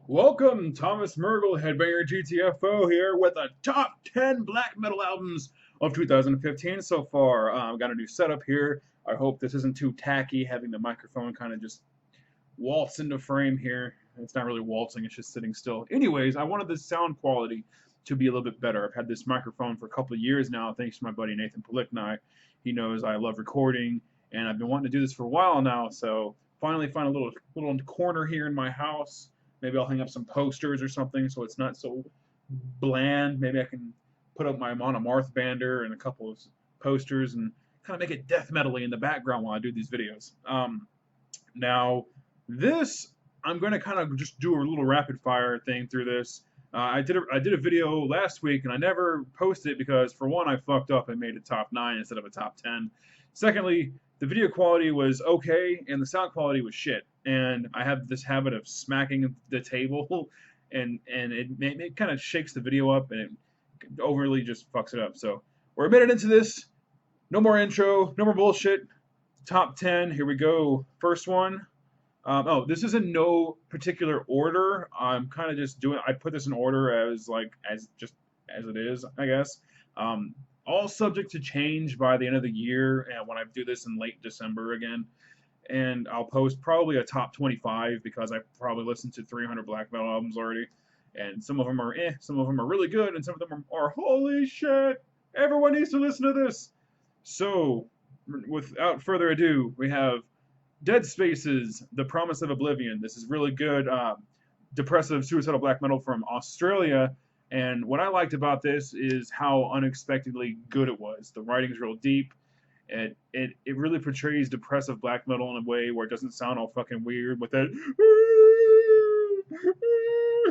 Welcome, Thomas Mergel, Headbanger GTFO here with the top 10 black metal albums of 2015 so far. I've got a new setup here. I hope this isn't too tacky, having the microphone kind of just waltz into frame here. It's not really waltzing, it's just sitting still. Anyways, I wanted the sound quality to be a little bit better. I've had this microphone for a couple of years now, thanks to my buddy Nathan Palikni. He knows I love recording, and I've been wanting to do this for a while now, so finally find a little corner here in my house. Maybe I'll hang up some posters or something so it's not so bland. Maybe I can put up my monomarth bander and a couple of posters and kind of make it death metal-y in the background while I do these videos. Now, this, I'm going to kind of just do a little rapid fire thing through this. I did a video last week and I never posted it because, for one, I fucked up and made a top 9 instead of a top 10. Secondly, the video quality was okay and the sound quality was shit. And I have this habit of smacking the table, and it kind of shakes the video up and it overly just fucks it up. So we're a minute into this. No more intro, no more bullshit. Top 10, here we go. First one. This is in no particular order. I'm kind of just doing. I put this in order as it is, I guess. All subject to change by the end of the year, and when I do this in late December again. And I'll post probably a top 25 because I've probably listened to 300 black metal albums already, and some of them are some of them are really good, and some of them are holy shit. Everyone needs to listen to this. So, without further ado, we have Dead Spaces, The Promise of Oblivion. This is really good, depressive suicidal black metal from Australia. And what I liked about this is how unexpectedly good it was. The writing's real deep. It really portrays depressive black metal in a way where it doesn't sound all fucking weird with that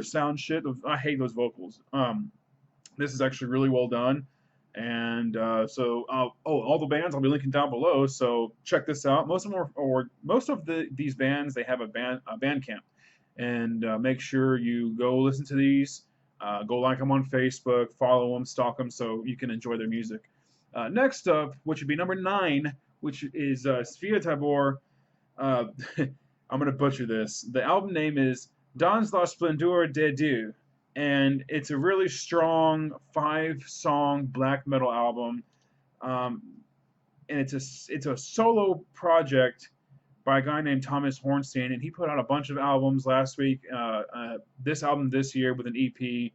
sound shit. I hate those vocals. This is actually really well done. And all the bands I'll be linking down below. So check this out. Most of them these bands, they have a Bandcamp, and make sure you go listen to these. Go like them on Facebook, follow them, stalk them, so you can enjoy their music. Next up, which would be number 9, which is Svea Tabor. I'm going to butcher this. The album name is Dans la Splendeur de Dieu, and it's a really strong 5-song black metal album. And it's a solo project by a guy named Thomas Hornstein, and he put out a bunch of albums last week. This album this year with an EP.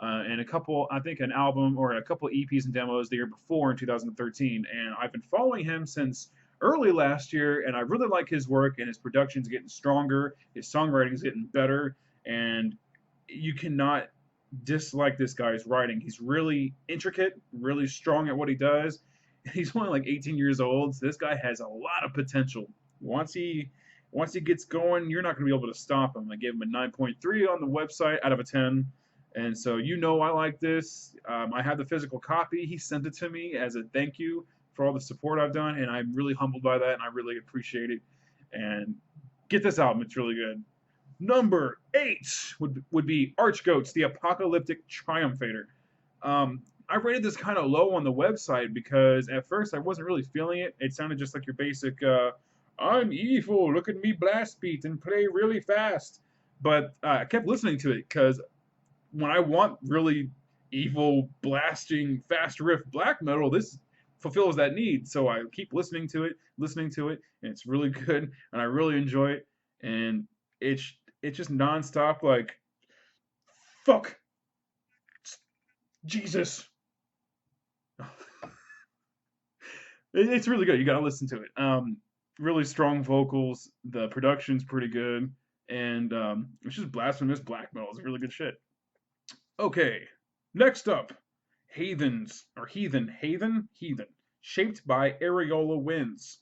And an album or a couple EPs and demos the year before in 2013. And I've been following him since early last year, and I really like his work, and his production's getting stronger, his songwriting's getting better, and you cannot dislike this guy's writing. He's really intricate, really strong at what he does. He's only like 18 years old, so this guy has a lot of potential. Once he gets going, you're not going to be able to stop him. I gave him a 9.3 on the website out of a 10. And so I like this. I have the physical copy. He sent it to me as a thank you for all the support I've done, and I'm really humbled by that, and I really appreciate it. And get this album. It's really good. Number 8 would be Archgoats, The Apocalyptic Triumphator. I rated this kind of low on the website because at first I wasn't really feeling it. It sounded just like your basic, I'm evil, look at me blast beat and play really fast. But I kept listening to it because when I want really evil, blasting, fast riff black metal, this fulfills that need. So I keep listening to it, and it's really good, and I really enjoy it. And it's just nonstop, like, fuck, Jesus. It's really good. You gotta listen to it. Really strong vocals. The production's pretty good, and it's just blasphemous black metal. It's really good shit. Okay, next up, Heathen, Shaped by Aeola Winds.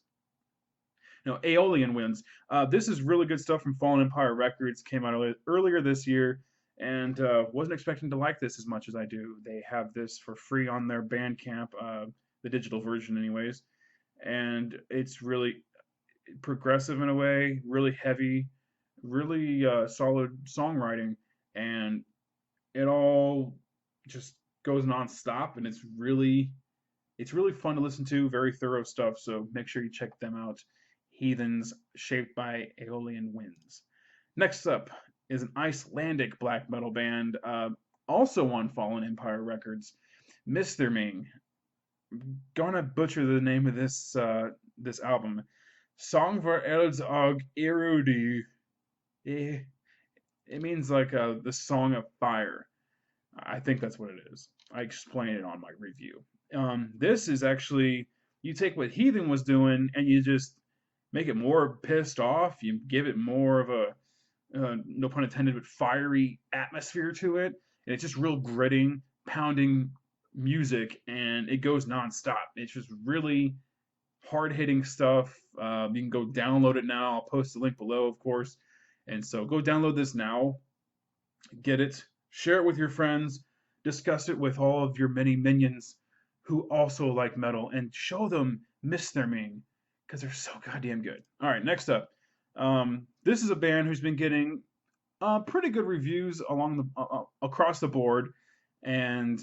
No, Aeolian Winds. This is really good stuff from Fallen Empire Records. Came out earlier this year, and wasn't expecting to like this as much as I do. They have this for free on their Bandcamp, the digital version anyways, and it's really progressive in a way, really heavy, really solid songwriting, and it all just goes nonstop, and it's really fun to listen to. Very thorough stuff. So make sure you check them out. Heathens, Shaped by Aeolian Winds. Next up, is an Icelandic black metal band, also on Fallen Empire Records. Mr. Gonna butcher the name of this album. Song for Elds og Erudi. Eh, It means like the Song of Fire. I think that's what it is. I explained it on my review. This is actually, you take what Heathen was doing and you just make it more pissed off. You give it more of a, no pun intended, but fiery atmosphere to it. And it's just real gritting, pounding music, and it goes nonstop. It's just really hard hitting stuff. You can go download it now. I'll post the link below, of course. And so go download this now, get it, share it with your friends, discuss it with all of your many minions who also like metal, and show them Mr. because they're so goddamn good. All right, next up. This is a band who's been getting pretty good reviews across the board, and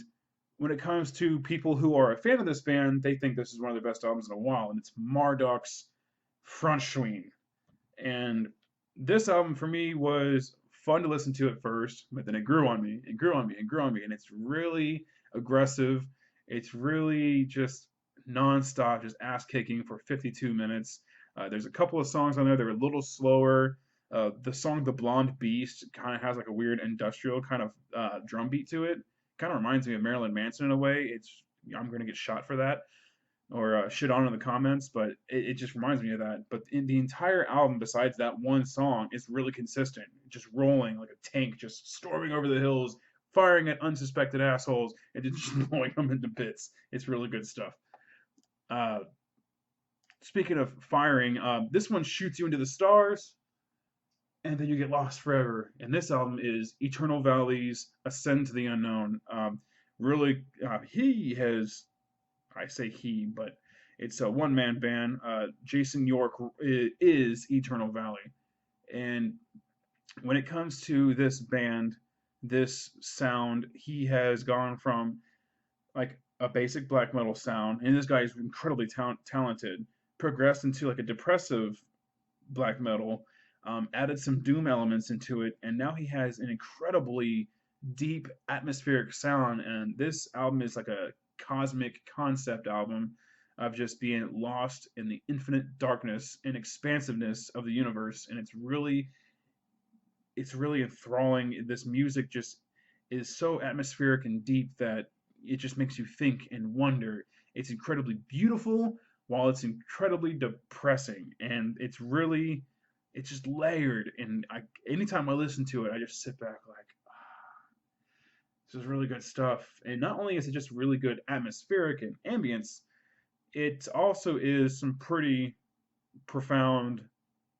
when it comes to people who are a fan of this band, they think this is one of their best albums in a while, and it's Marduk's Frontschwein. And this album for me was fun to listen to at first, but then it grew on me, and grew on me, and grew on me, and it's really aggressive. It's really just nonstop, just ass kicking for 52 minutes. There's a couple of songs on there that are a little slower. The song "The Blonde Beast" kind of has like a weird industrial kind of drum beat to it. Kind of reminds me of Marilyn Manson in a way. I'm gonna get shot for that or shit on in the comments, but it just reminds me of that. But in the entire album, besides that one song, is really consistent, just rolling like a tank, just storming over the hills, firing at unsuspected assholes, and just blowing them into bits. It's really good stuff. Uh, Speaking of firing, this one shoots you into the stars, and then you get lost forever. And this album is Eternal Valley's Ascend to the Unknown. Really, he has, I say he, but it's a one-man band. Jason York is Eternal Valley. And when it comes to this band, this sound, he has gone from like a basic black metal sound, and this guy is incredibly talented, progressed into like a depressive black metal, added some doom elements into it, and now he has an incredibly deep atmospheric sound. And this album is like a cosmic concept album of just being lost in the infinite darkness and expansiveness of the universe. And it's really enthralling. This music just is so atmospheric and deep that it just makes you think and wonder. It's incredibly beautiful while it's incredibly depressing, and it's just layered. And anytime I listen to it, I just sit back like, this is really good stuff. And not only is it just really good atmospheric and ambience, it also is some pretty profound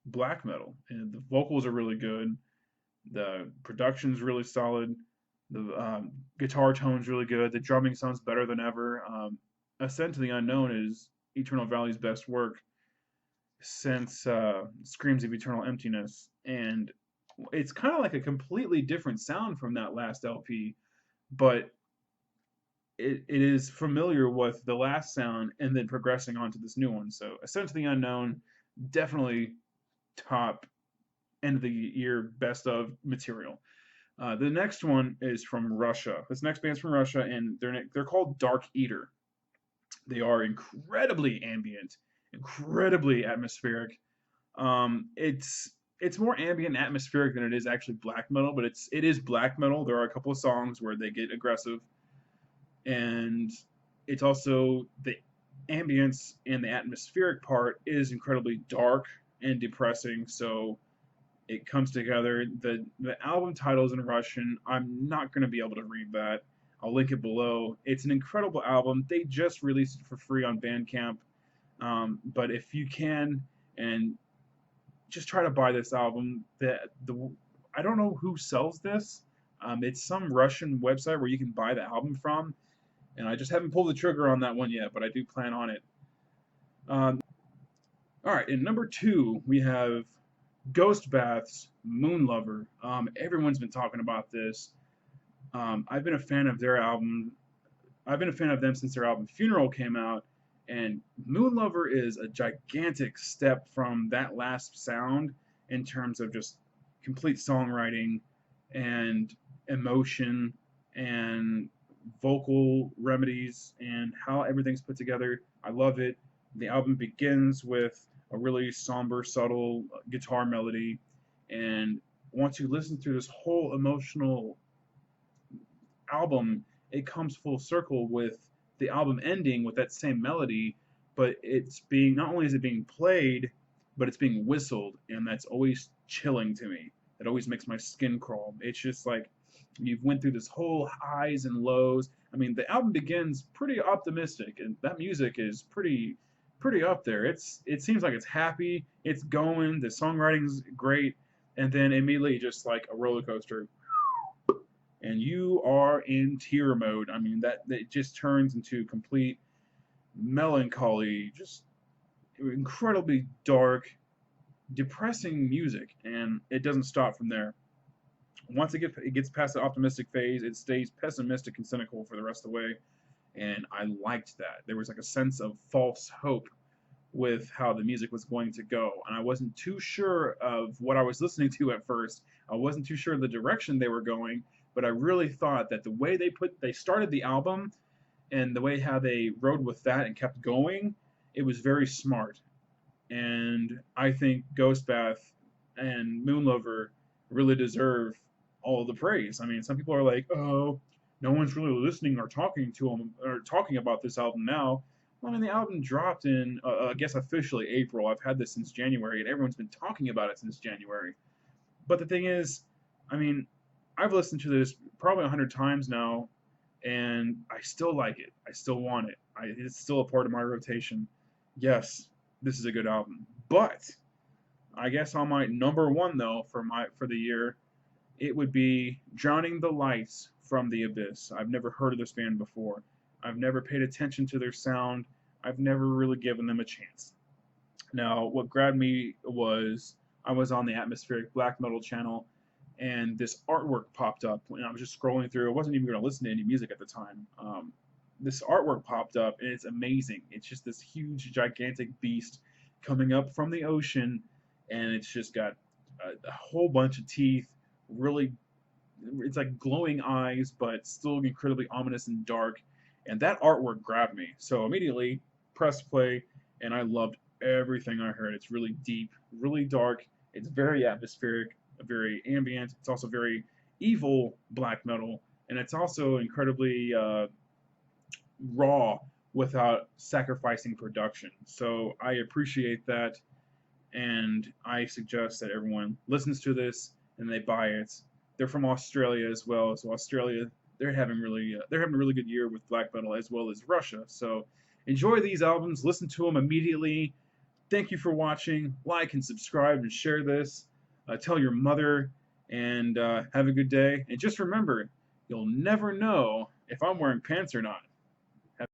black metal. And the vocals are really good. The production's really solid. The guitar tone's really good. The drumming sounds better than ever. Ascent to the Unknown is Eternal Valley's best work since Screams of Eternal Emptiness. And it's kind of like a completely different sound from that last LP, but it is familiar with the last sound and then progressing on to this new one. So Ascent to the Unknown, definitely top end of the year best of material. The next one is from Russia. This next band's from Russia, and they're called Dark Eater. They are incredibly ambient, incredibly atmospheric. It's more ambient and atmospheric than it is actually black metal, but it is black metal. There are a couple of songs where they get aggressive, and it's also the ambience and the atmospheric part is incredibly dark and depressing. So it comes together. The album title is in Russian. I'm not going to be able to read that. I'll link it below. It's an incredible album. They just released it for free on Bandcamp. But if you can, and just try to buy this album. I don't know who sells this. It's some Russian website where you can buy the album from, and I just haven't pulled the trigger on that one yet, but I do plan on it. All right, in number 2, we have Ghost Bath's Moon Lover. Everyone's been talking about this. I've been a fan of their album. I've been a fan of them since their album Funeral came out, and Moon Lover is a gigantic step from that last sound in terms of just complete songwriting and emotion and vocal remedies and how everything's put together. I love it. The album begins with a really somber, subtle guitar melody, and once you listen through this whole emotional album, it comes full circle with the album ending with that same melody, but it's being not only is it being played, but it's being whistled, and that's always chilling to me. It always makes my skin crawl. It's just like you've went through this whole highs and lows. I mean, the album begins pretty optimistic, and that music is pretty up there. It seems like it's happy, it's going, the songwriting's great, and then immediately just like a roller coaster and you are in tear mode. I mean, that it just turns into complete melancholy, just incredibly dark, depressing music, and it doesn't stop from there. Once it gets past the optimistic phase, it stays pessimistic and cynical for the rest of the way, and I liked that. There was like a sense of false hope with how the music was going to go, and I wasn't too sure of what I was listening to at first. I wasn't too sure of the direction they were going, but I really thought that the way they started the album and the way how they rode with that and kept going, it was very smart. And I think Ghostbath and Moonlover really deserve all of the praise. I mean, some people are like, "Oh, no one's really listening or talking to them or talking about this album now." Well, I mean, the album dropped in, I guess officially April. I've had this since January, and everyone's been talking about it since January. But the thing is, I mean, I've listened to this probably 100 times now, and I still like it. I still want it. It's still a part of my rotation. Yes, this is a good album. But I guess on my number one though for the year, it would be Drowning the Lights from the Abyss. I've never heard of this band before. I've never paid attention to their sound. I've never really given them a chance. Now, what grabbed me was I was on the Atmospheric Black Metal channel, and this artwork popped up when I was just scrolling through. I wasn't even going to listen to any music at the time. This artwork popped up, and it's amazing. It's just this huge, gigantic beast coming up from the ocean, and it's just got a whole bunch of teeth. Really, it's like glowing eyes, but still incredibly ominous and dark. And that artwork grabbed me. So immediately pressed play, and I loved everything I heard. It's really deep, really dark. It's very atmospheric, very ambient. It's also very evil black metal, and it's also incredibly raw without sacrificing production. So I appreciate that, and I suggest that everyone listens to this and they buy it. They're from Australia as well, so Australia they're having a really good year with black metal as well as Russia. So enjoy these albums, listen to them immediately. Thank you for watching. Like and subscribe and share this. Tell your mother, and have a good day. And just remember, you'll never know if I'm wearing pants or not.